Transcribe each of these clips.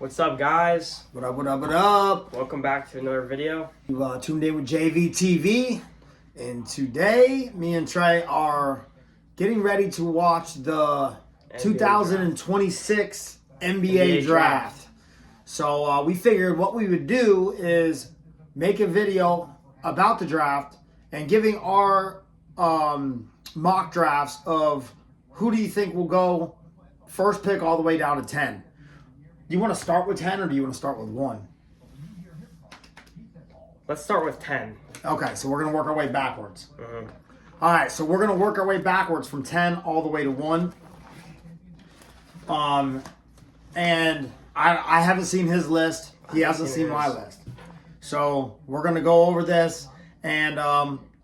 What's up, guys? What up, what up, what up? Welcome back to another video. You tuned in with Jay-V TV, and today me and Trey are getting ready to watch the 2026 NBA draft. So we figured what we would do is make a video about the draft and giving our mock drafts of who do you think will go first pick all the way down to 10. Do you want to start with 10 or do you want to start with 1? Let's start with 10. Okay, so we're going to work our way backwards. Mm-hmm. All right, so we're going to work our way backwards from 10 all the way to 1. And I haven't seen his list. He hasn't seen my list. So we're going to go over this, and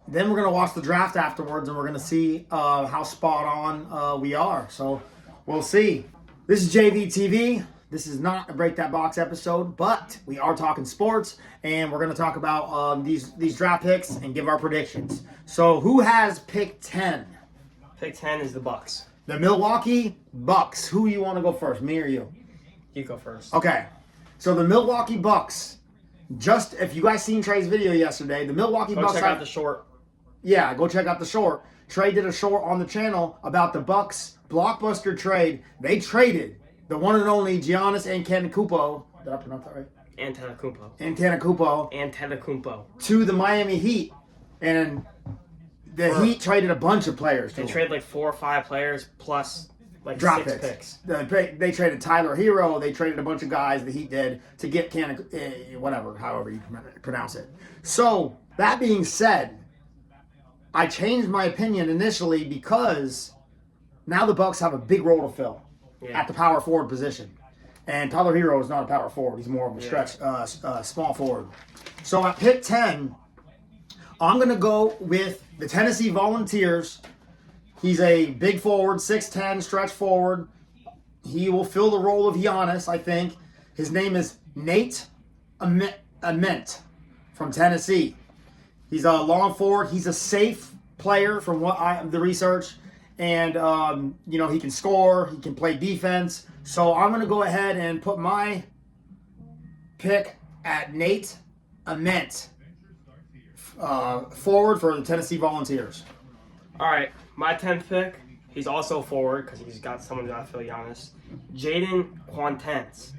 then we're going to watch the draft afterwards, and we're going to see how spot on we are. So we'll see. This is Jay-V TV. This is not a Break That Box episode, but we are talking sports, and we're going to talk about these draft picks and give our predictions. So who has pick 10? Pick 10 is the Bucks. The Milwaukee Bucks. Who you want to go first, me or you? You go first. Okay. So the Milwaukee Bucks, just if you guys seen Trey's video yesterday, the Milwaukee Bucks. Go check out the short. Yeah, go check out the short. Trey did a short on the channel about the Bucks blockbuster trade. They traded the one and only Giannis Antetokounmpo. Did I pronounce that right? Antetokounmpo. To the Miami Heat, and the Heat traded a bunch of players. They traded like 4 or 5 players plus like Drop 6 picks. They traded Tyler Hero. They traded a bunch of guys the Heat did to get however you pronounce it. So that being said, I changed my opinion initially because now the Bucks have a big role to fill at the power forward position. And Tyler Hero is not a power forward. He's more of a stretch, small forward. So at pick 10, I'm going to go with the Tennessee Volunteers. He's a big forward, 6'10", stretch forward. He will fill the role of Giannis, I think. His name is Nate Ament from Tennessee. He's a long forward. He's a safe player from the research. And, he can score. He can play defense. So I'm going to go ahead and put my pick at Nate Ament, forward for the Tennessee Volunteers. All right, my 10th pick, he's also forward because he's got someone to fill Giannis. Jaden Quantens.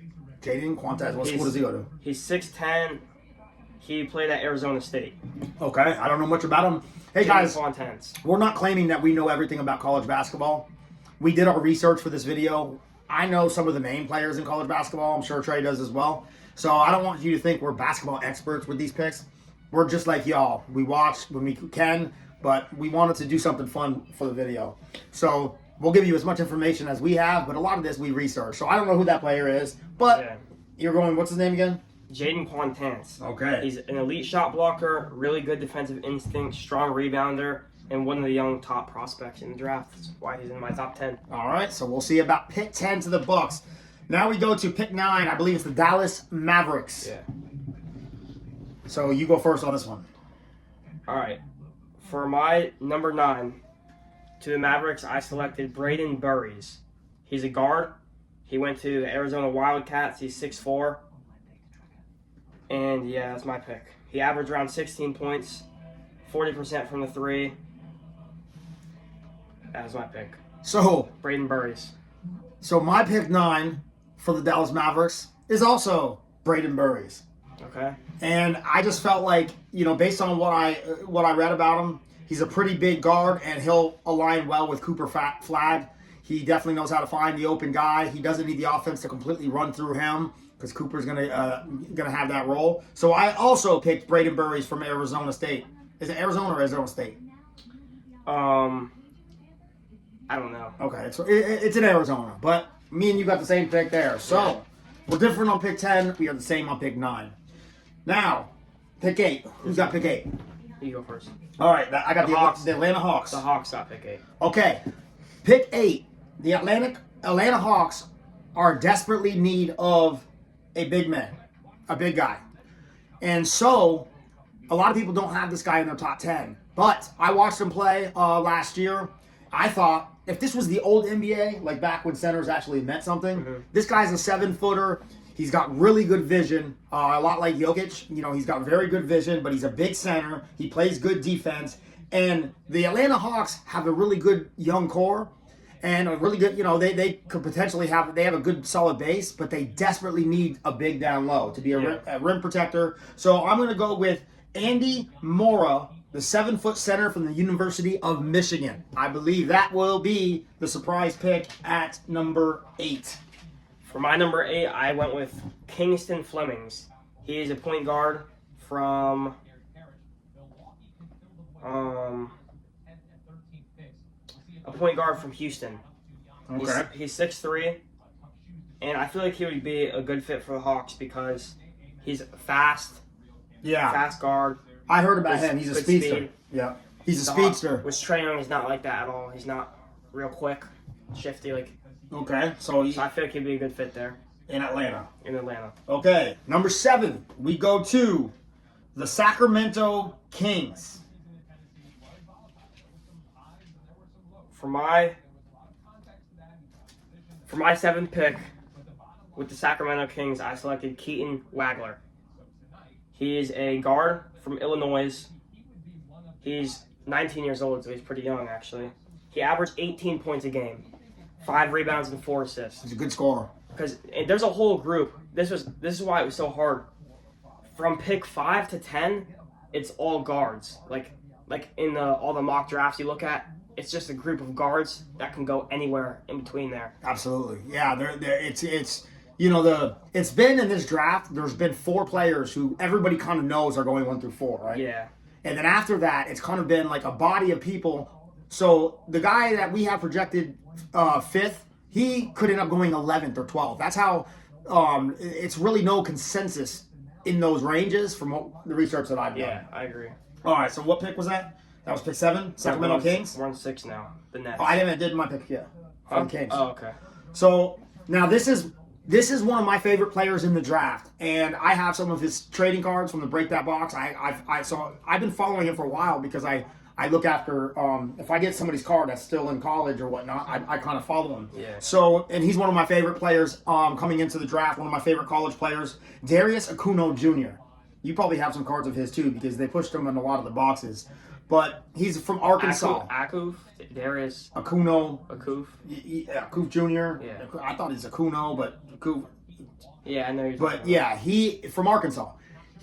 What school does he go to? He's 6'10". He played at Arizona State. Okay, I don't know much about him. Hey guys, Quantens. We're not claiming that we know everything about college basketball. We did our research for this video. I know some of the main players in college basketball. I'm sure Trey does as well. So I don't want you to think we're basketball experts with these picks. We're just like y'all. We watch when we can, but we wanted to do something fun for the video. So we'll give you as much information as we have, but a lot of this we researched. So I don't know who that player is, but you're going, what's his name again? Jaden Quantens. Okay. He's an elite shot blocker, really good defensive instinct, strong rebounder, and one of the young top prospects in the draft. That's why he's in my top 10. All right, so we'll see about pick 10 to the Bucks. Now we go to pick 9. I believe it's the Dallas Mavericks. Yeah. So you go first on this one. All right. For my number 9 to the Mavericks, I selected Braden Burries. He's a guard. He went to the Arizona Wildcats. He's 6'4". And yeah, that's my pick. He averaged around 16 points, 40% from the 3. That was my pick. So Braden Burries. So my pick 9 for the Dallas Mavericks is also Braden Burries. Okay. And I just felt like, based on what I read about him, he's a pretty big guard and he'll align well with Cooper Flagg. He definitely knows how to find the open guy. He doesn't need the offense to completely run through him because Cooper's gonna have that role. So I also picked Braden Burries from Arizona State. Is it Arizona or Arizona State? I don't know. Okay, it's in Arizona, but me and you got the same pick there. So we're different on pick 10. We are the same on pick 9. Now, pick 8. Who's got pick 8? You go first. All right, I got the Atlanta Hawks. The Hawks got pick 8. Okay, pick 8. The Atlanta Hawks are desperately in need of a big man, a big guy. And so, a lot of people don't have this guy in their top 10. But I watched him play last year. I thought, if this was the old NBA, like back when centers actually meant something, this guy's a 7-footer. He's got really good vision, a lot like Jokic. You know, he's got very good vision, but he's a big center. He plays good defense. And the Atlanta Hawks have a really good young core and a really good, you know, they could potentially have a good solid base, but they desperately need a big down low to be a rim protector. So I'm going to go with Andy Mora, the 7-foot center from the University of Michigan. I believe that will be the surprise pick at number 8. For my number 8, I went with Kingston Flemings. He is a point guard from Houston. Okay. He's 6'3", and I feel like he would be a good fit for the Hawks because he's fast. Yeah. Fast guard. I heard about him. He's a good speedster. speed. Yeah. He's a speedster. With Trey Young, he's not like that at all. He's not real quick, shifty. Okay. So I feel like he'd be a good fit there. In Atlanta. Okay. Number 7, we go to the Sacramento Kings. For my 7th pick with the Sacramento Kings, I selected Keaton Wagler. He is a guard from Illinois. He's 19 years old, so he's pretty young, actually. He averaged 18 points a game, 5 rebounds and 4 assists. He's a good scorer. Because there's a whole group. This is why it was so hard. From pick 5 to 10, it's all guards. Like in all the mock drafts you look at, it's just a group of guards that can go anywhere in between there. Absolutely, yeah. It's you know it's been in this draft. There's been 4 players who everybody kind of knows are going 1 through 4, right? Yeah. And then after that, it's kind of been like a body of people. So the guy that we have projected 5th, he could end up going 11th or 12th. That's how it's really no consensus in those ranges from the research that I've done. Yeah, I agree. All right, so what pick was that? That was pick 7, Sacramento Kings? We're on 6 now, the Nets. Oh, I haven't did my pick yet. Kings. Oh, okay. So now this is one of my favorite players in the draft, and I have some of his trading cards from the Break That Box. I've been following him for a while because I look after if I get somebody's card that's still in college or whatnot, I kind of follow him. Yeah. So, and he's one of my favorite players coming into the draft. One of my favorite college players, Darius Akuno Jr. You probably have some cards of his too because they pushed him in a lot of the boxes. But he's from Arkansas. Akuf, Darius Akuno. Akuf. Akuf Jr. Yeah. I thought he's Akuno, but Akuf. Yeah, I know you're But yeah, he from Arkansas.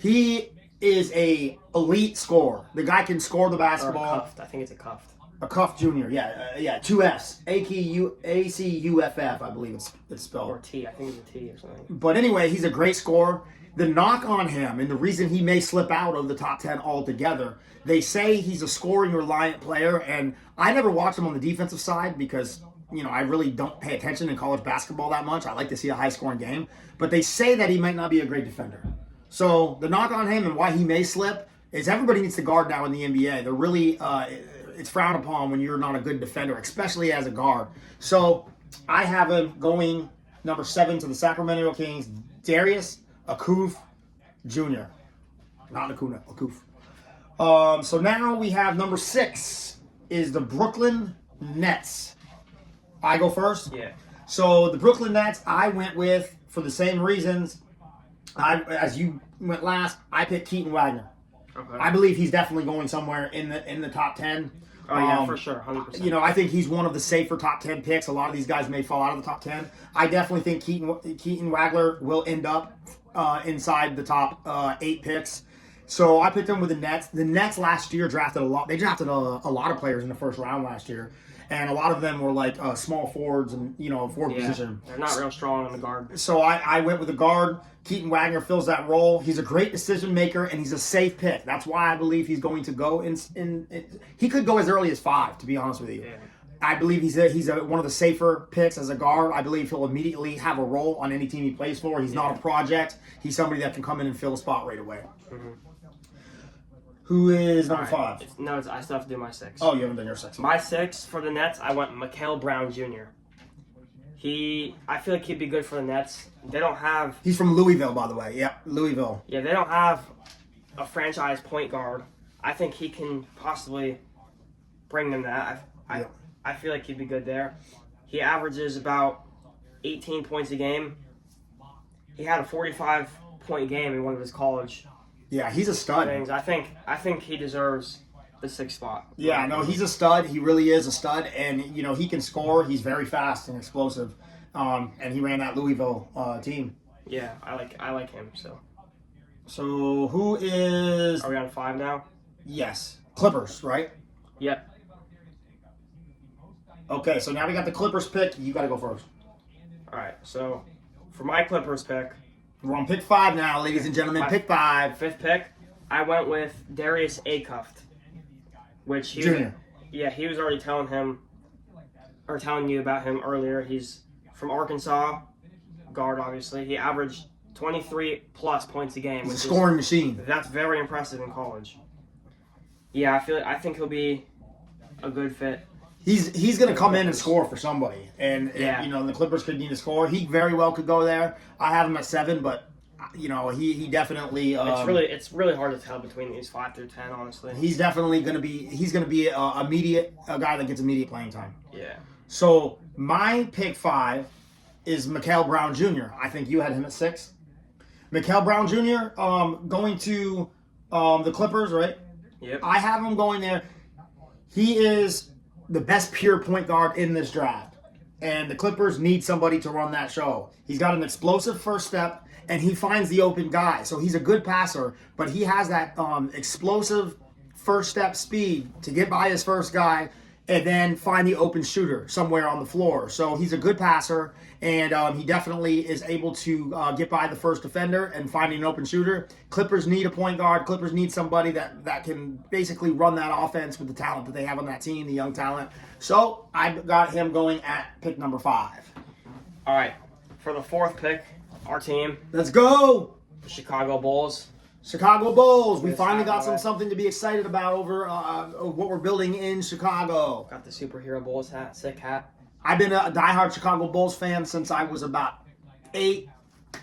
He is a elite scorer. The guy can score the basketball. Or a cuffed. I think it's a cuffed. A Cuff Jr. Yeah, 2 Fs. ACUFF, I believe it's spelled. Or T. I think it's a T or something. But anyway, he's a great scorer. The knock on him, and the reason he may slip out of the top 10 altogether, they say he's a scoring reliant player, and I never watched him on the defensive side because, you know, I really don't pay attention in college basketball that much. I like to see a high-scoring game. But they say that he might not be a great defender. So the knock on him and why he may slip is everybody needs to guard now in the NBA. They're really, it's frowned upon when you're not a good defender, especially as a guard. So I have him going number 7 to the Sacramento Kings, Darius Akuf Jr. Not Acuna, Akuf. So now we have number 6 is the Brooklyn Nets. I go first? Yeah. So the Brooklyn Nets, I went with, for the same reasons, as you went last, I picked Keaton Wagner. Okay. I believe he's definitely going somewhere in the top 10. Oh, yeah, for sure, 100%. You know, I think he's one of the safer top 10 picks. A lot of these guys may fall out of the top 10. I definitely think Keaton Wagler will end up inside the top 8 picks. So I picked him with the Nets. The Nets last year drafted a lot. They drafted a lot of players in the first round last year. And a lot of them were like small forwards and, you know, forward position. They're not real strong on the guard. So I went with the guard. Keaton Wagner fills that role. He's a great decision maker, and he's a safe pick. That's why I believe he's going to go in he could go as early as 5, to be honest with you. Yeah. I believe he's one of the safer picks as a guard. I believe he'll immediately have a role on any team he plays for. He's not a project. He's somebody that can come in and fill a spot right away. Mm-hmm. Who is number 5? I still have to do my 6. Oh, you haven't done your 6. My 6 for the Nets, I went Mikael Brown Jr. I feel like he'd be good for the Nets. They don't have... He's from Louisville, by the way. Yeah, Louisville. Yeah, they don't have a franchise point guard. I think he can possibly bring them that. I feel like he'd be good there. He averages about 18 points a game. he had a 45-point game in one of his college Yeah, he's a stud. things. I think he deserves the 6th spot. Yeah, no, he's a stud. He really is a stud, and he can score. He's very fast and explosive, and he ran that Louisville team. Yeah, I like him. So who is? are we on 5 now? Yes, Clippers, right? Yep. Okay, so now we got the Clippers pick. You got to go first. All right. So for my Clippers pick, We're on pick 5 now, ladies and gentlemen. Pick 5. 5th pick, I went with Darius Acuft, which Junior. He was already telling you about him earlier. He's from Arkansas, guard obviously. He averaged 23 plus points a game. He's a scoring machine. That's very impressive in college. Yeah, I think he'll be a good fit. He's going to come in and score for somebody, and the Clippers could need to score. He very well could go there. I have him at 7, but he definitely. It's really hard to tell between these 5 through 10, honestly. He's definitely going to be a guy that gets immediate playing time. Yeah. So my pick 5 is Mikael Brown Jr. I think you had him at 6. Mikael Brown Jr. Going to the Clippers, right? Yep. I have him going there. He is the best pure point guard in this draft. And the Clippers need somebody to run that show. He's got an explosive first step, and he finds the open guy. So he's a good passer, but he has that explosive first step speed to get by his first guy and then find the open shooter somewhere on the floor. So he's a good passer, and he definitely is able to get by the first defender and find an open shooter. Clippers need a point guard. Clippers need somebody that can basically run that offense with the talent that they have on that team, the young talent. So I got him going at pick number 5. All right. For the 4th pick, our team, Let's go! the Chicago Bulls. Chicago Bulls. We Yes, finally got Chicago. something to be excited about over what we're building in Chicago. Got the superhero Bulls hat, sick hat. I've been a diehard Chicago Bulls fan since I was about 8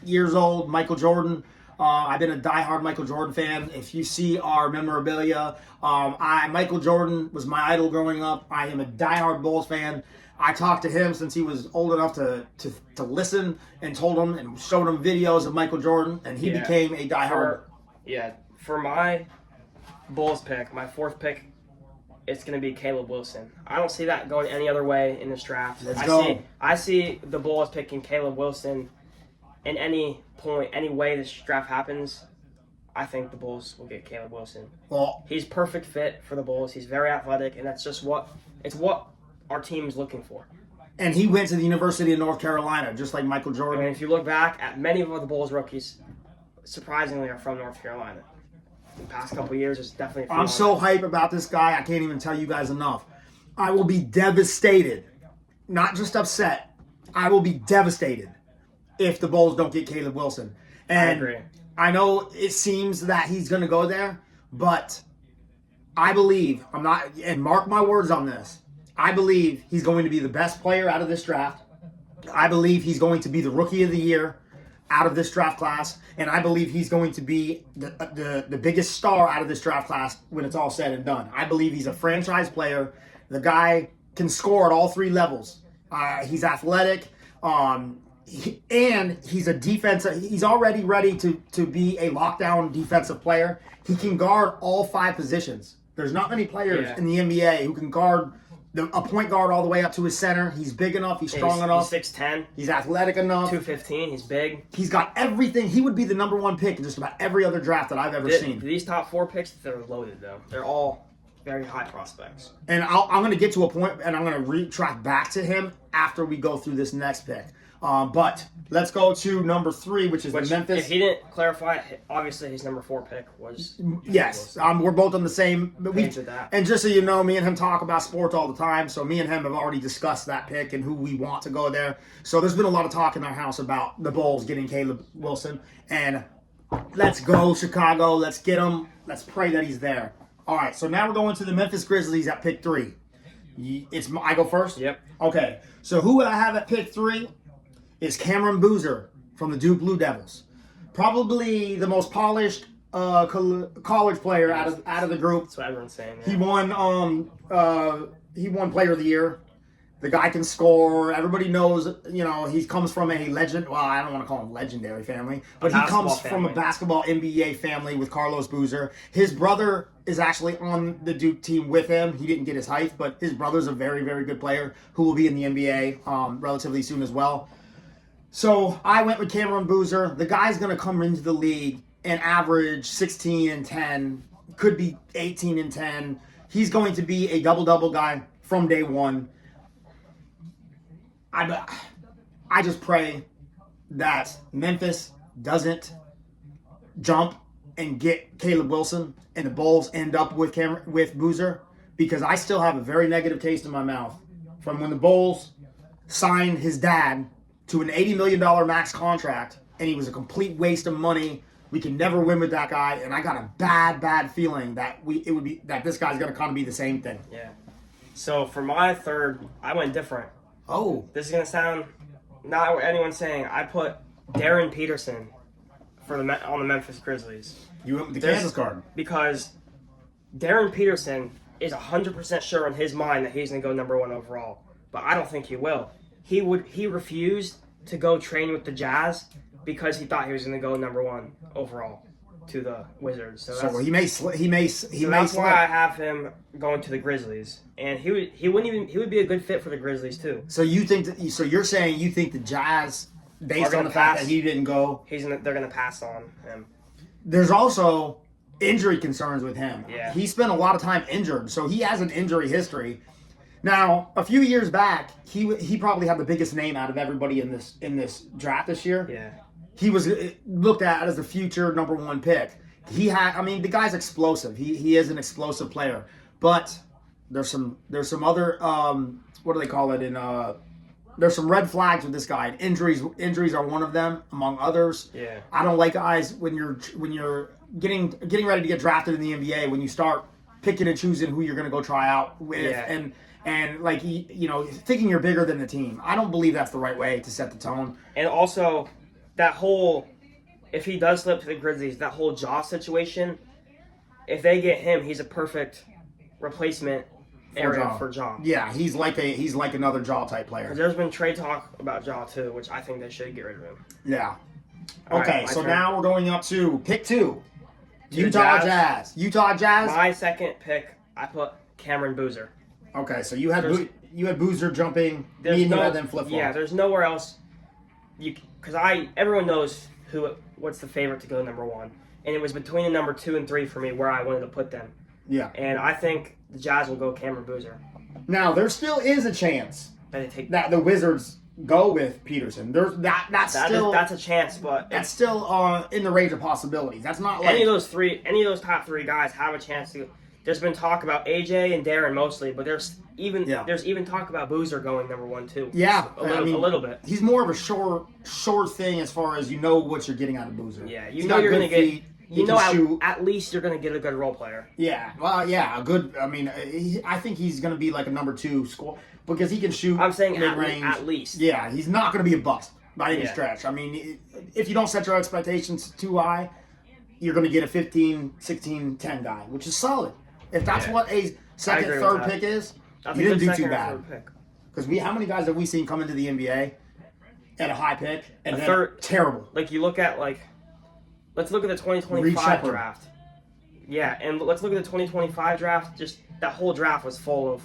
years old. Michael Jordan. I've been a diehard Michael Jordan fan. If you see our memorabilia, Michael Jordan was my idol growing up. I am a diehard Bulls fan. I talked to him since he was old enough to listen, and told him and showed him videos of Michael Jordan, and he became a diehard. For my Bulls pick, my 4th pick, it's going to be Caleb Wilson. I don't see that going any other way in this draft. Let's go. I see the Bulls picking Caleb Wilson in any way this draft happens. I think the Bulls will get Caleb Wilson. Well, He's perfect fit for the Bulls. He's very athletic, and that's just what our team is looking for. and he went to the University of North Carolina, just like Michael I Jordan. mean, if you look back at many of the Bulls rookies, surprisingly are from North Carolina. The past couple of years, it's definitely. I'm so hype about this guy, I can't even tell you guys enough. I will be devastated, not just upset. I will be devastated if the Bulls don't get Caleb Wilson. And I agree. I know it seems that he's going to go there, but I believe, and mark my words on this, I believe he's going to be the best player out of this draft. I believe he's going to be the rookie of the year out of this draft class, and I believe he's going to be the biggest star out of this draft class when it's all said and done. I believe he's a franchise player. The guy can score at all 3 levels. He's athletic, and he's a defensive. He's already ready to be a lockdown defensive player. He can guard all 5 positions. There's not many players in the NBA who can guard a point guard all the way up to his center. He's big enough. He's strong enough. He's 6'10". He's athletic enough. 215. He's big. He's got everything. He would be the number 1 pick in just about every other draft that I've ever seen. These top 4 picks, they're loaded, though. They're all very high prospects. And I'm going to get to a point, and I'm going to retract back to him after we go through this next pick. But let's go to number 3, which is the Memphis. If he didn't clarify, obviously his number 4 pick was. Yes, we're both on the same page with that. And just so you know, me and him talk about sports all the time. So me and him have already discussed that pick and who we want to go there. So there's been a lot of talk in our house about the Bulls getting Caleb Wilson. And let's go, Chicago. Let's get him. Let's pray that he's there. All right, so now we're going to the Memphis Grizzlies at pick 3. I go first? Yep. Okay, so who I have at pick 3 is Cameron Boozer from the Duke Blue Devils. Probably the most polished college player out of the group. That's what everyone's saying. He won Player of the Year. The guy can score. Everybody knows, he comes from a legend. Well, I don't want to call him legendary family, but he comes from a basketball NBA family with Carlos Boozer. His brother is actually on the Duke team with him. He didn't get his height, but his brother's a very, very good player who will be in the NBA relatively soon as well. So I went with Cameron Boozer. The guy's going to come into the league and average 16 and 10, could be 18 and 10. He's going to be a double-double guy from day one. I just pray that Memphis doesn't jump and get Caleb Wilson and the Bulls end up with Boozer, because I still have a very negative taste in my mouth from when the Bulls signed his dad to an $80 million max contract, and he was a complete waste of money. We can never win with that guy, and I got a bad feeling that this guy's going to kind of be the same thing. Yeah. So for my third, I went different. Oh. This is going to sound not what anyone's saying. I put Darryn Peterson on the Memphis Grizzlies. You went with the Kansas card. Because Darryn Peterson is 100% sure in his mind that he's going to go number 1 overall. But I don't think he will. He refused to go train with the Jazz because he thought he was going to go number 1 overall to the Wizards. So he may that's why I have him going to the Grizzlies, and he would be a good fit for the Grizzlies too. So you're saying you think the Jazz, based on the fact that he didn't go, they're going to pass on him. There's also injury concerns with him. Yeah. He spent a lot of time injured, so he has an injury history. Now, a few years back, he probably had the biggest name out of everybody in this draft this year. Yeah. He was looked at as the future number 1 pick. The guy's explosive. He is an explosive player. But there's some other what do they call it? There's some red flags with this guy. And injuries are one of them, among others. Yeah. I don't like guys when you're getting ready to get drafted in the NBA, when you start picking and choosing who you're going to go try out with, and like thinking you're bigger than the team. I don't believe that's the right way to set the tone. And also, if he does slip to the Grizzlies, that whole Jaw situation, if they get him, he's a perfect replacement for Jaw. Yeah, he's like another Jaw type player. There's been trade talk about Jaw too, which I think they should get rid of him. Yeah. All okay, right, so turn. Now we're going up to pick 2. Utah Jazz. My second pick, I put Cameron Boozer. Okay, so you had Boozer jumping. You had them flip-flop. Yeah, there's nowhere else. Everyone knows what's the favorite to go number 1, and it was between the number 2 and 3 for me where I wanted to put them. Yeah. And I think the Jazz will go Cameron Boozer. Now there still is a chance that the Wizards go with Peterson. That's a chance, but that's still in the range of possibilities. That's not like any of those top 3 guys have a chance to. There's been talk about AJ and Darryn mostly, but there's even talk about Boozer going number 1 too. Yeah, a little bit. He's more of a sure thing as far as what you're getting out of Boozer. Yeah, you're going to get. At least you're going to get a good role player. Yeah, well, yeah, a good. I think he's going to be like a number 2 score because he can shoot. I'm saying mid-range. at least. Yeah, he's not going to be a bust by any stretch. If you don't set your expectations too high, you're going to get a 15, 16, 10 guy, which is solid. If that's what a second, third pick is, you didn't do too bad. Because how many guys have we seen come into the NBA at a high pick and then terrible? Like you look at let's look at the 2025 draft. Yeah, and let's look at the 2025 draft. Just that whole draft was full of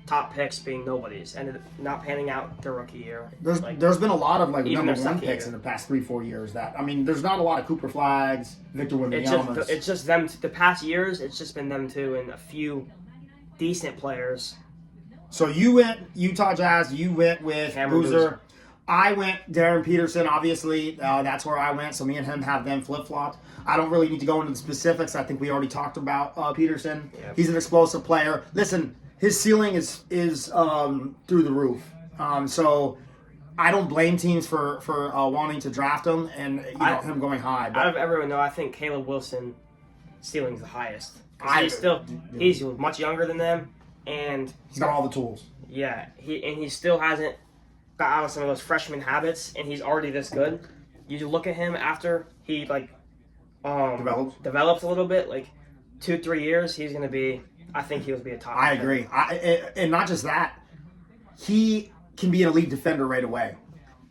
top picks being nobodies and not panning out their rookie year. There's been a lot of number 1 picks year. in the past 3-4 years. There's not a lot of Cooper Flags, Victor Wembanyama. It's just them. The past years, it's just been them two and a few decent players. So you went Utah Jazz. You went with Boozer. I went Darryn Peterson. Obviously, that's where I went. So me and him have them flip flopped. I don't really need to go into the specifics. I think we already talked about Peterson. Yep. He's an explosive player. Listen. His ceiling is through the roof. So I don't blame teams for wanting to draft him and him going high. But out of everyone, though, I think Caleb Wilson ceiling's the highest. He's much younger than them, and he's got all the tools. Yeah, he still hasn't got out of some of those freshman habits, and he's already this good. You look at him after he develops a little bit, 2-3 years, he's gonna be. I think he'll be a top. I agree. And not just that. he can be an elite defender right away.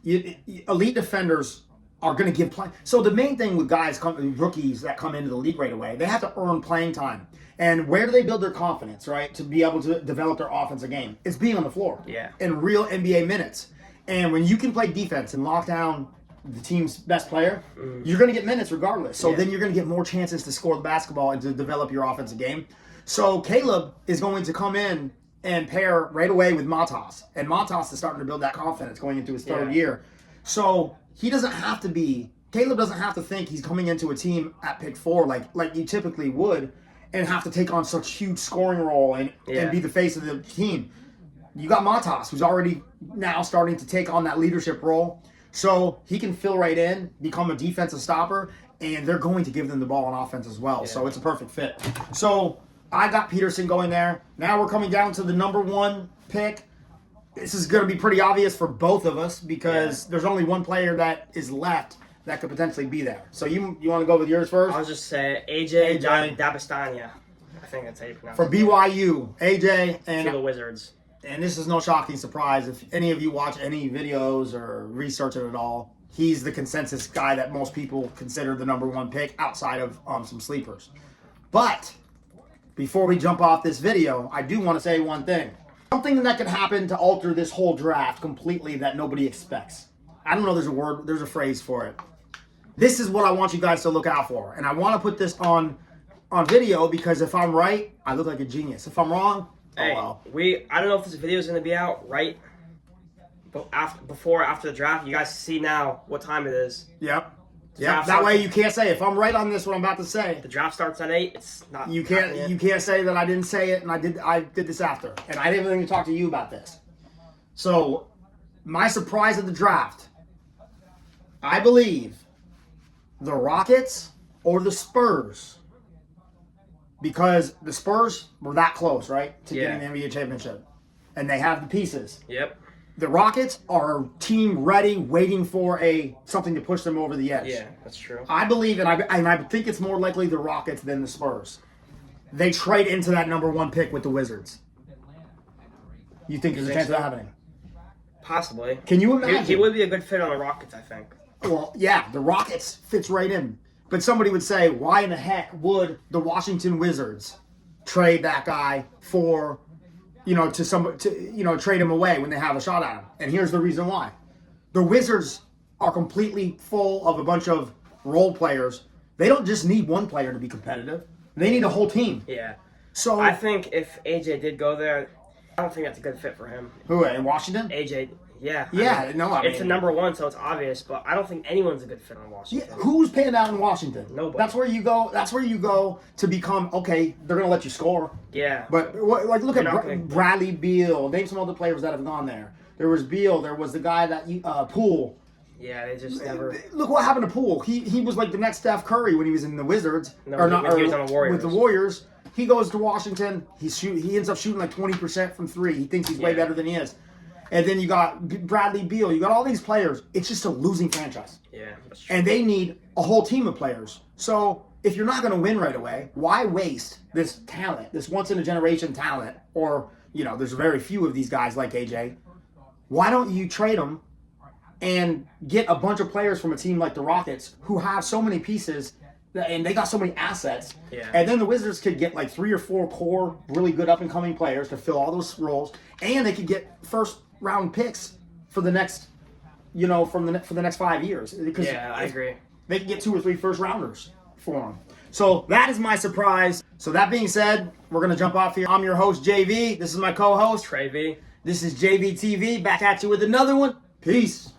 Elite defenders are going to give play. So the main thing with rookies that come into the league right away, they have to earn playing time. And where do they build their confidence, right, to be able to develop their offensive game? It's being on the floor. Yeah. In real NBA minutes. And when you can play defense and lock down the team's best player, you're going to get minutes regardless. So then you're going to get more chances to score the basketball and to develop your offensive game. So Caleb is going to come in and pair right away with Matas. And Matas is starting to build that confidence going into his third year. So he doesn't have to Caleb doesn't have to think he's coming into a team at pick 4 like you typically would and have to take on such huge scoring role and be the face of the team. You got Matas, who's already now starting to take on that leadership role. So he can fill right in, become a defensive stopper, and they're going to give them the ball on offense as well. Yeah. So it's a perfect fit. So I got Peterson going there. Now we're coming down to the number 1 pick. This is going to be pretty obvious for both of us because there's only one player that is left that could potentially be there. So you want to go with yours first? I'll just say AJ Dybantsa. I think that's how you pronounce it. For BYU, AJ and the Wizards. And this is no shocking surprise. If any of you watch any videos or research it at all, he's the consensus guy that most people consider the number 1 pick outside of some sleepers. But before we jump off this video, I do want to say one thing. Something that could happen to alter this whole draft completely that nobody expects. I don't know there's a phrase for it. This is what I want you guys to look out for. And I want to put this on video because if I'm right, I look like a genius. If I'm wrong, I don't know if this video is going to be out right after the draft. You guys see now what time it is. Yep. That way you can't say if I'm right on this what I'm about to say. The draft starts at 8. It's not. You can't say that I didn't say it and I did this after. And I didn't even talk to you about this. So my surprise at the draft, I believe the Rockets or the Spurs. Because the Spurs were that close, right, to getting the NBA championship. And they have the pieces. Yep. The Rockets are team ready, waiting for something to push them over the edge. Yeah, that's true. I believe, and I think it's more likely the Rockets than the Spurs. They trade into that number 1 pick with the Wizards. You think there's a chance of that happening? Possibly. Can you imagine? He would be a good fit on the Rockets, I think. Well, yeah, the Rockets fits right in. But somebody would say, why in the heck would the Washington Wizards trade that guy for, trade him away when they have a shot at him? And here's the reason why. The Wizards are completely full of a bunch of role players. They don't just need one player to be competitive. They need a whole team. Yeah. So I think if AJ did go there, I don't think that's a good fit for him. Who, in Washington? AJ. Yeah. It's the number 1, so it's obvious, but I don't think anyone's a good fit on Washington. Yeah, who's paying out in Washington? Nobody. That's where you go to become, okay, they're going to let you score. Yeah. But look at Bradley Beal. Name some other players that have gone there. There was Beal. There was the guy that Poole. Yeah, they just never. Look what happened to Poole. He was like the next Steph Curry when he was in the Wizards. He was on the Warriors. With the Warriors. He goes to Washington. He ends up shooting like 20% from 3. He thinks he's way better than he is. And then you got Bradley Beal. You got all these players. It's just a losing franchise. Yeah, that's true. And they need a whole team of players. So if you're not going to win right away, why waste this talent, this once-in-a-generation talent? Or, there's very few of these guys like AJ. Why don't you trade them and get a bunch of players from a team like the Rockets who have so many pieces and they got so many assets. Yeah. And then the Wizards could get like 3 or 4 core, really good up-and-coming players to fill all those roles. And they could get first-round picks for the next, for the next 5 years. Because I agree. They could get 2 or 3 first-rounders for them. So that is my surprise. So that being said, we're going to jump off here. I'm your host, Jay-V. This is my co-host, Trey V. This is Jay-V TV. Back at you with another one. Peace.